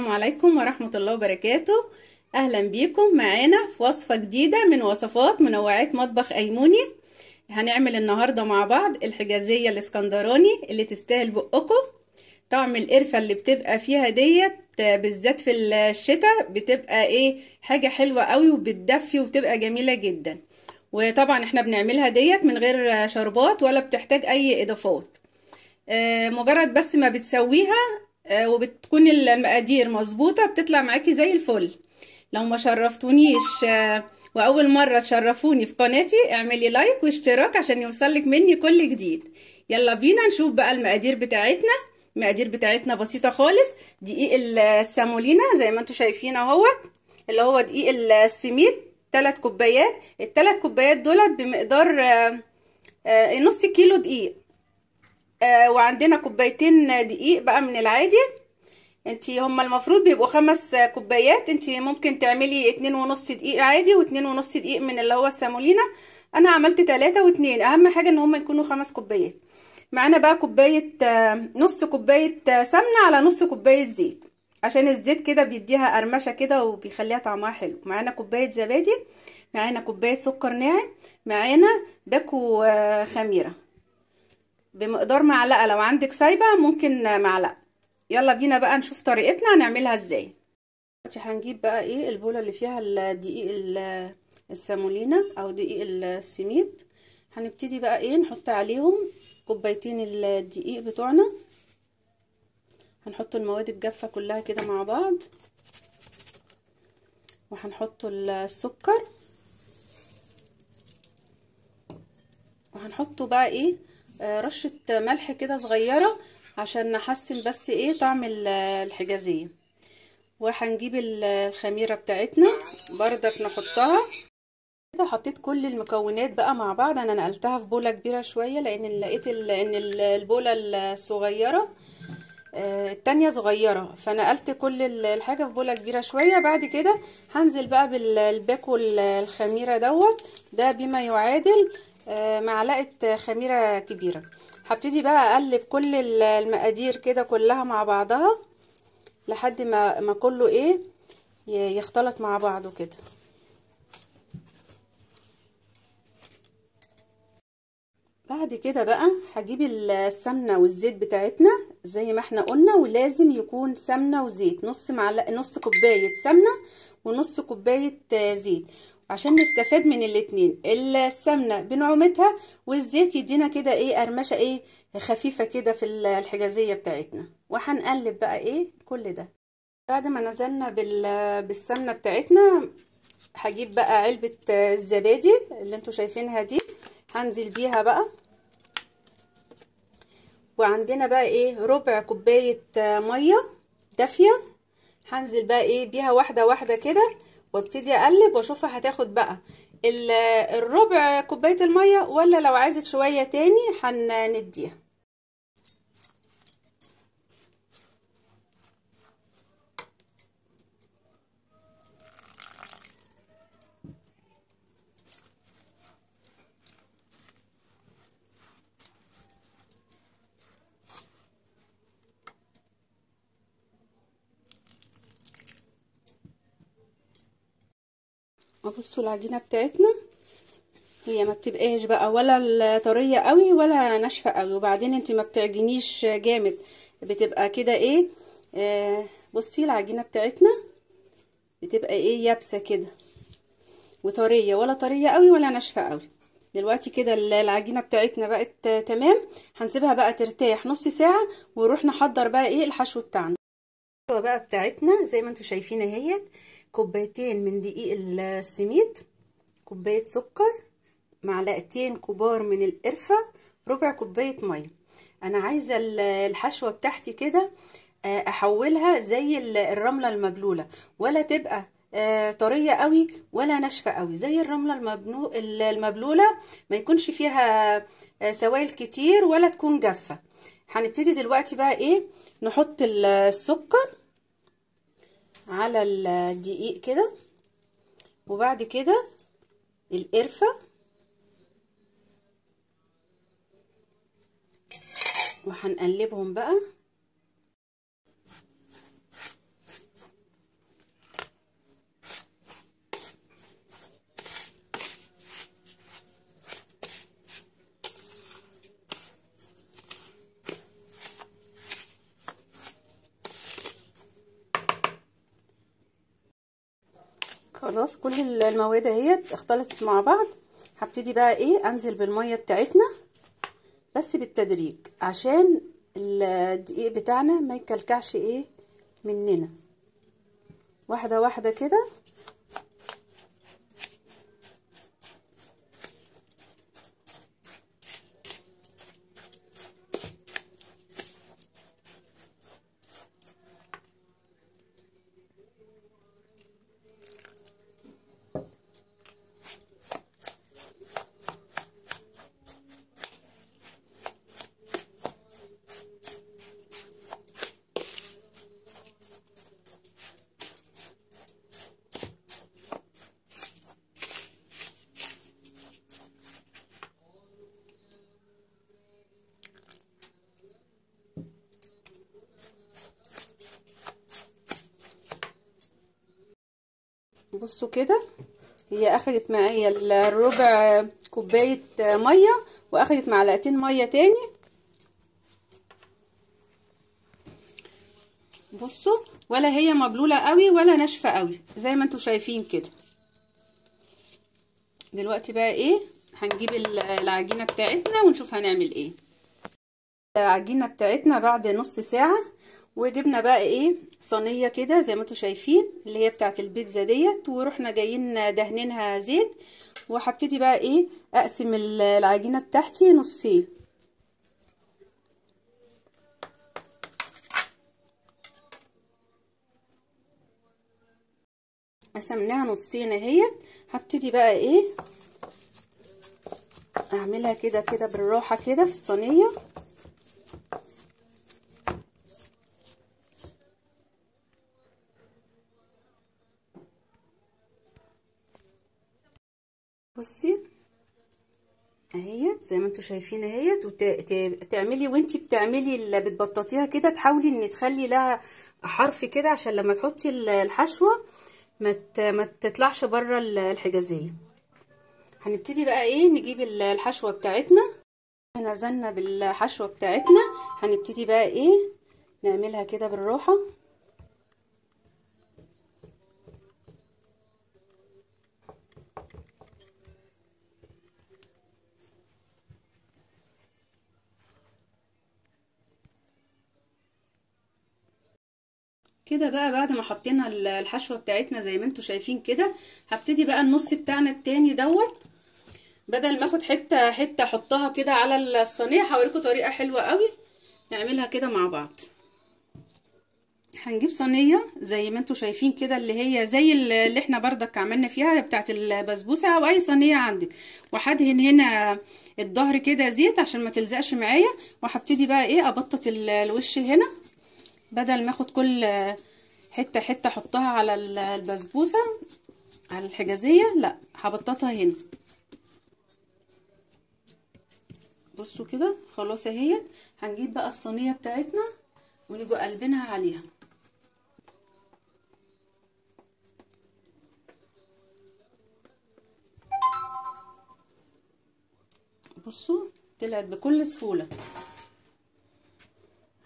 السلام عليكم ورحمة الله وبركاته. أهلا بيكم معانا في وصفة جديدة من وصفات منوعات مطبخ أيموني. هنعمل النهاردة مع بعض الحجازية الاسكندراني اللي تستاهل بقكم. طعم القرفة اللي بتبقى فيها ديت بالذات في الشتاء بتبقى حاجة حلوة قوي وبتدفي وبتبقى جميلة جدا. وطبعا احنا بنعملها ديت من غير شربات ولا بتحتاج اي اضافات. مجرد بس ما بتسويها وبتكون المقادير مظبوطة بتطلع معاكي زي الفل. لو ما شرفتونيش واول مرة تشرفوني في قناتي اعملي لايك واشتراك عشان يوصلك مني كل جديد. يلا بينا نشوف بقى المقادير بتاعتنا. المقادير بتاعتنا بسيطة خالص. دقيق السامولينا زي ما انتوا شايفين اهوت، اللي هو دقيق السميد 3 كوبايات. ال3 كوبايات دولت بمقدار نص كيلو دقيق. وعندنا كوبايتين دقيق بقى من العادي. انتي هما المفروض بيبقوا 5 كوبايات، انتي ممكن تعملي 2.5 دقيق عادي و2.5 دقيق من اللي هو السامولينا. انا عملت 3 و2. اهم حاجة ان هما يكونوا 5 كوبايات. معانا بقى كوباية نص كوباية سمنة على نص كوباية زيت، عشان الزيت كده بيديها قرمشة كده وبيخليها طعمها حلو. معانا كوباية زبادي، معانا كوباية سكر ناعم، معانا باكو خميرة بمقدار معلقة. لو عندك سايبة ممكن معلقة. يلا بينا بقى نشوف طريقتنا هنعملها ازاي. هنجيب بقى البولة اللي فيها الدقيق السامولينا او دقيق السميد. هنبتدي بقى نحط عليهم كوبايتين الدقيق بتوعنا. هنحط المواد الجافة كلها كده مع بعض، وهنحط السكر، وهنحطه بقى رشة ملح كده صغيرة عشان نحسن بس طعم الحجازية. وهنجيب الخميرة بتاعتنا بردك نحطها كده. حطيت كل المكونات بقى مع بعض. انا نقلتها في بولة كبيرة شوية لان لقيت ان البولة الصغيرة التانية صغيرة، فنقلت كل الحاجة في بولة كبيرة شوية. بعد كده هنزل بقى بالباكو الخميرة ده بما يعادل معلقة خميرة كبيرة. هبتدي بقى اقلب كل المقادير كده كلها مع بعضها لحد ما كله يختلط مع بعضه كده. بعد كده بقى هجيب السمنه والزيت بتاعتنا زي ما احنا قلنا، ولازم يكون سمنه وزيت. نص كوبايه سمنه ونص كوبايه زيت عشان نستفاد من الاتنين. السمنه بنعومتها والزيت يدينا كده قرمشه خفيفه كده في الحجازيه بتاعتنا. وهنقلب بقى كل ده. بعد ما نزلنا بالسمنه بتاعتنا هجيب بقى علبه الزبادي اللي انتوا شايفينها دي، هنزل بيها بقى. وعندنا بقى ربع كوبايه ميه دافيه، هنزل بقى بيها واحده واحده كده، وابتدي اقلب واشوفها هتاخد بقى الربع كوبايه الميه ولا لو عايزه شويه تاني هنديها. بصوا العجينه بتاعتنا هي ما بتبقاش بقى ولا طريه قوي ولا ناشفه قوي، وبعدين انت ما بتعجنيش جامد، بتبقى كده بصي العجينه بتاعتنا بتبقى يابسه كده وطريه، ولا طريه قوي ولا ناشفه قوي. دلوقتي كده العجينه بتاعتنا بقت تمام. هنسيبها بقى ترتاح نص ساعه ونروح نحضر بقى الحشو بتاعنا. الحشوه بقى بتاعتنا زي ما انتوا شايفين اهيت: كوبايتين من دقيق السميد، كوبايه سكر، معلقتين كبار من القرفه، ربع كوبايه ميه. انا عايزه الحشوه بتاعتي كده احولها زي الرمله المبلوله، ولا تبقى طريه قوي ولا ناشفه قوي. زي الرمله المبلوله ما يكونش فيها سوائل كتير ولا تكون جافه. هنبتدي دلوقتي بقى نحط السكر على الدقيق كده، وبعد كده القرفه، وهنقلبهم بقى. خلاص كل المواد اهيت اختلطت مع بعض. هبتدي بقى ايه انزل بالميه بتاعتنا بس بالتدريج عشان الدقيق بتاعنا ما يكلكعش ايه مننا، واحده واحده كده. بصوا كده هي اخدت معايا الربع كوبايه ميه واخدت معلقتين ميه تاني. بصوا ولا هي مبلوله قوي ولا ناشفه قوي زي ما انتوا شايفين كده. دلوقتي بقى ايه هنجيب العجينه بتاعتنا ونشوف هنعمل ايه. العجينه بتاعتنا بعد نص ساعه، وجبنا بقى ايه صينيه كده زي ما انتوا شايفين اللي هي بتاعه البيتزا ديت، ورحنا جايين دهنينها زيت. وهبتدي بقى ايه اقسم العجينه بتاعتي نصين. قسمناها نصين اهيت. هبتدي بقى ايه اعملها كده كده بالراحه كده في الصينيه. بصي اهيت زي ما انتوا شايفين اهيت، وتعملي وانتي بتعملي اللي بتبططيها كده تحاولي ان تخلي لها حرف كده عشان لما تحطي الحشوه ما تطلعش بره الحجازيه. هنبتدي بقى ايه نجيب الحشوه بتاعتنا. نزلنا بالحشوه بتاعتنا هنبتدي بقى ايه نعملها كده بالراحه. كده بقى بعد ما حطينا الحشوه بتاعتنا زي ما انتوا شايفين كده، هبتدي بقى النص بتاعنا التاني دوت بدل ما اخد حته حته احطها كده على الصينيه. هوريكم طريقه حلوه قوي نعملها كده مع بعض. هنجيب صينيه زي ما انتوا شايفين كده اللي هي زي اللي احنا بردك عملنا فيها بتاعه البسبوسه او اي صينيه عندك، وهدهن هنا الظهر كده زيت عشان ما تلزقش معايا. وهبتدي بقى ايه ابطط الوش هنا بدل ما اخد كل حته حته احطها على البسبوسه على الحجازيه، لا هبططها هنا. بصوا كده خلاص اهي. هنجيب بقى الصينيه بتاعتنا ونيجوا قلبينها عليها. بصوا طلعت بكل سهوله.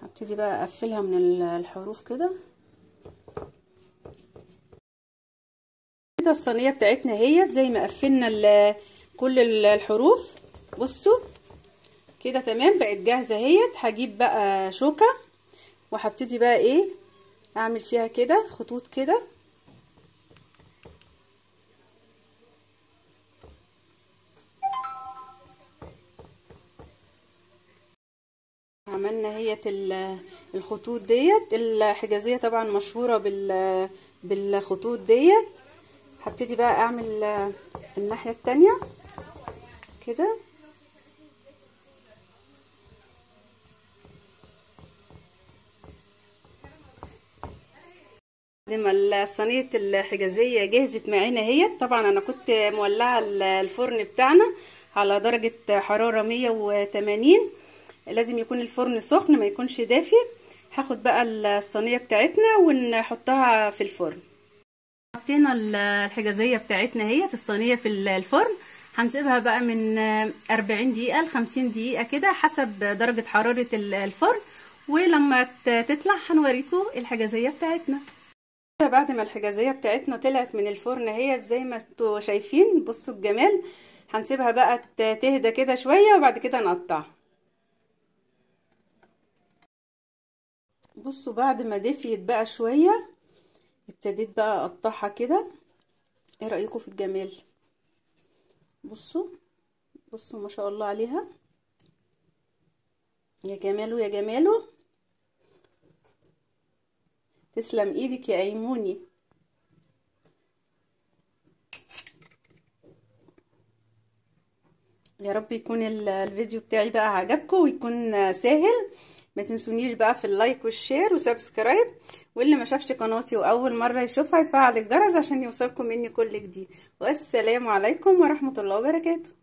هبتدي بقى اقفلها من الحروف كده. كده الصينيه بتاعتنا اهي زي ما قفلنا كل الحروف. بصوا كده تمام بقت جاهزه اهيت. هجيب بقى شوكه وهبتدي بقى ايه اعمل فيها كده خطوط كده. عملنا هي الخطوط ديت. الحجازيه طبعا مشهوره بالخطوط ديت. هبتدي بقى اعمل الناحيه التانية كده. لما صينيه الحجازيه جهزت معانا اهي، طبعا انا كنت مولعه الفرن بتاعنا على درجه حراره 180. لازم يكون الفرن سخن ما يكونش دافي. هاخد بقى الصينيه بتاعتنا ونحطها في الفرن. حطينا الحجازيه بتاعتنا اهي الصينيه في الفرن. هنسيبها بقى من 40 دقيقه ل 50 دقيقه كده حسب درجه حراره الفرن، ولما تطلع هنوريكم الحجازيه بتاعتنا. بعد ما الحجازية بتاعتنا طلعت من الفرن اهي زي ما انتوا شايفين، بصوا الجمال. هنسيبها بقى تهدى كده شوية وبعد كده نقطعها. بصوا بعد ما دفيت بقى شوية ابتديت بقى اقطعها كده. ايه رأيكم في الجمال؟ بصوا بصوا ما شاء الله عليها، يا جماله يا جماله. تسلم ايدك يا ايموني. يا رب يكون الفيديو بتاعي بقى عجبكم ويكون سهل. ما تنسونيش بقى في اللايك والشير وسبسكرايب، واللي ما شافش قناتي واول مره يشوفها يفعل الجرس عشان يوصلكم مني كل جديد. والسلام عليكم ورحمه الله وبركاته.